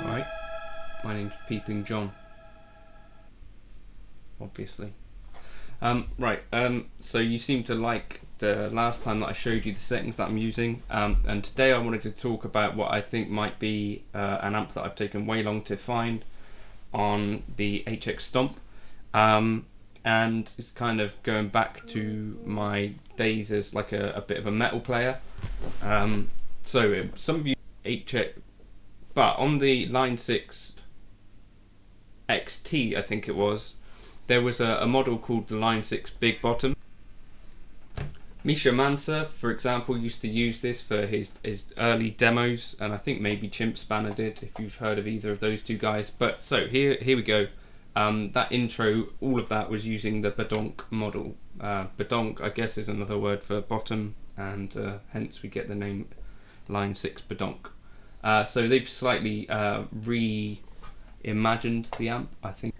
Right, my name's Peeping John, obviously. So you seem to like the last time that I showed you the settings that I'm using, and today I wanted to talk about what I think might be an amp that I've taken way long to find on the HX Stomp, and it's kind of going back to my days as like a bit of a metal player. So some of you HX, but on the Line 6 XT, I think it was, there was a model called the Line 6 Big Bottom. Misha Mansa, for example, used to use this for his early demos, and I think maybe Chimp Spanner did, if you've heard of either of those two guys. But so here we go. That intro, all of that was using the Badonk model. Badonk, I guess, is another word for bottom, and hence we get the name Line 6 Badonk. So they've slightly reimagined the amp, I think,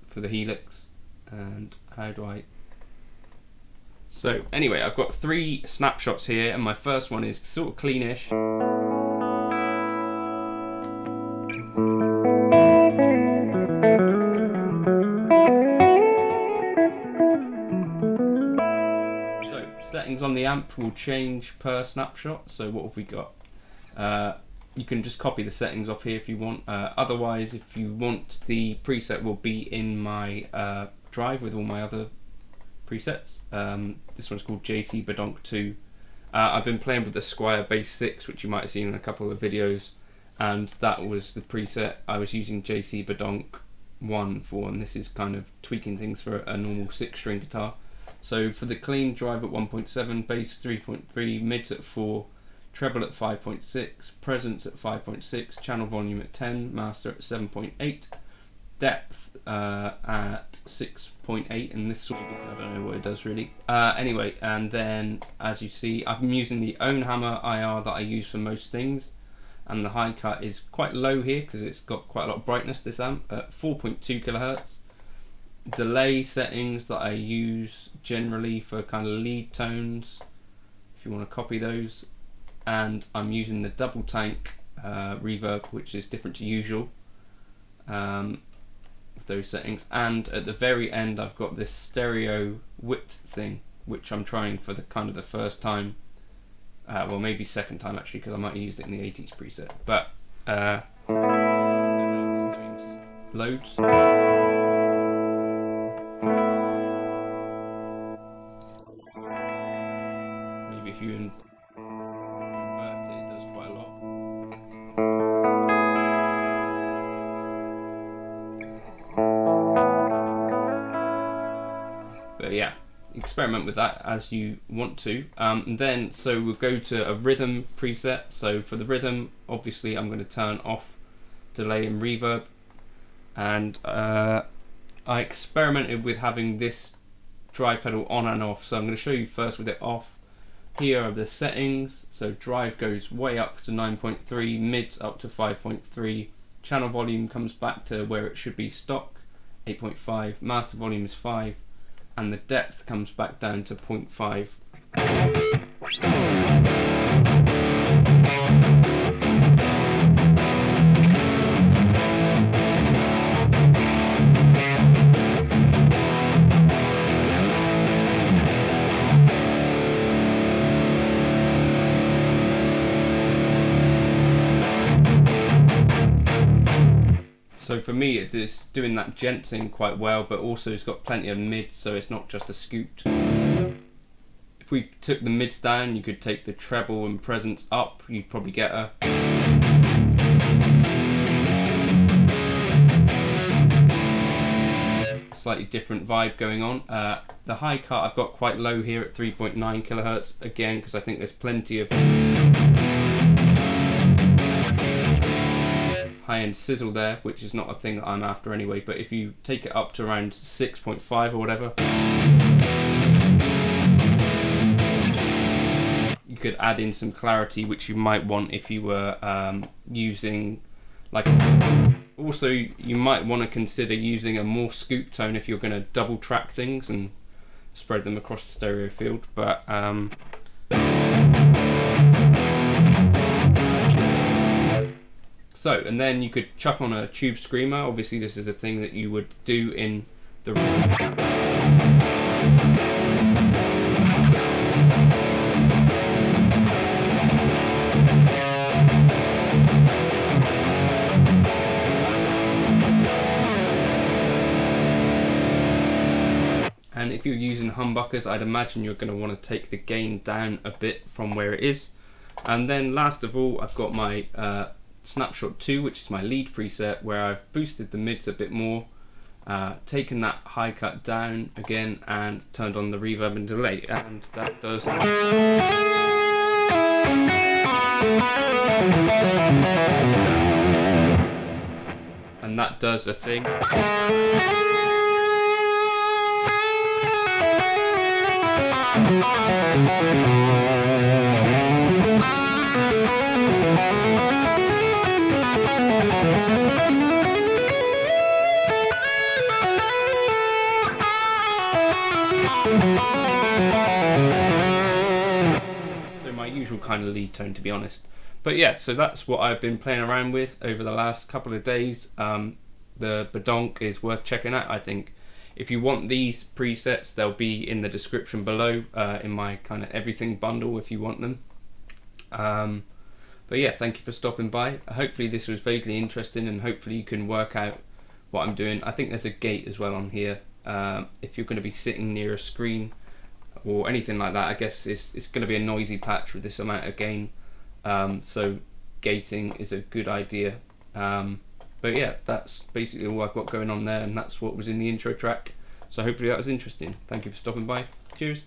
for the Helix. And how do I... So anyway, I've got 3 snapshots here, and my first one is sort of cleanish. So settings on the amp will change per snapshot. So what have we got? You can just copy the settings off here if you want. Otherwise, if you want, the preset will be in my drive with all my other presets. This one's called JCBadonk 2. I've been playing with the Squire Bass 6, which you might have seen in a couple of videos, and that was the preset I was using JCBadonk 1 for, and this is kind of tweaking things for a normal 6-string guitar. So for the clean, drive at 1.7, bass 3.3, mids at 4, treble at 5.6, presence at 5.6, channel volume at 10, master at 7.8, depth at 6.8, and this sort of, I don't know what it does really. Anyway, and then as you see, I'm using the Ownhammer IR that I use for most things, and the high cut is quite low here because it's got quite a lot of brightness, this amp, at 4.2 kilohertz. Delay settings that I use generally for kind of lead tones, if you want to copy those. And I'm using the double tank reverb, which is different to usual with those settings. And at the very end, I've got this stereo width thing, which I'm trying for the kind of the first time, well, maybe second time actually, because I might have used it in the 80s preset. But I don't know if it's doing loads. Maybe if you invert it, it does quite a lot. But yeah, experiment with that as you want to. And then, so we'll go to a rhythm preset. So for the rhythm, obviously I'm going to turn off delay and reverb. And I experimented with having this drive pedal on and off. So I'm going to show you first with it off. Here are the settings. So drive goes way up to 9.3, mids up to 5.3, channel volume comes back to where it should be stock, 8.5, master volume is 5, and the depth comes back down to 0.5. So for me, it is doing that Djent thing quite well, but also it's got plenty of mids, so it's not just a scooped. If we took the mids down, you could take the treble and presence up, you'd probably get a... slightly different vibe going on. The high cut I've got quite low here at 3.9 kilohertz, again, because I think there's plenty of high-end sizzle there, which is not a thing that I'm after anyway. But if you take it up to around 6.5 or whatever, you could add in some clarity, which you might want if you were using like... Also, you might want to consider using a more scoop tone if you're going to double track things and spread them across the stereo field. But So, and then you could chuck on a tube screamer. Obviously this is a thing that you would do in the and if you're using humbuckers, I'd imagine you're going to want to take the gain down a bit from where it is. And then last of all, I've got my Snapshot 2, which is my lead preset, where I've boosted the mids a bit more, taken that high cut down again and turned on the reverb and delay, and that does a thing. So my usual kind of lead tone, to be honest. But yeah, so that's what I've been playing around with over the last couple of days. The Badonk is worth checking out, I think. If you want these presets, they'll be in the description below, in my kind of everything bundle if you want them. But yeah, thank you for stopping by. Hopefully this was vaguely interesting, and hopefully you can work out what I'm doing. I think there's a gate as well on here. If you're going to be sitting near a screen or anything like that, I guess it's going to be a noisy patch with this amount of gain. So gating is a good idea. But yeah, that's basically all I've got going on there, and that's what was in the intro track. So hopefully that was interesting. Thank you for stopping by. Cheers.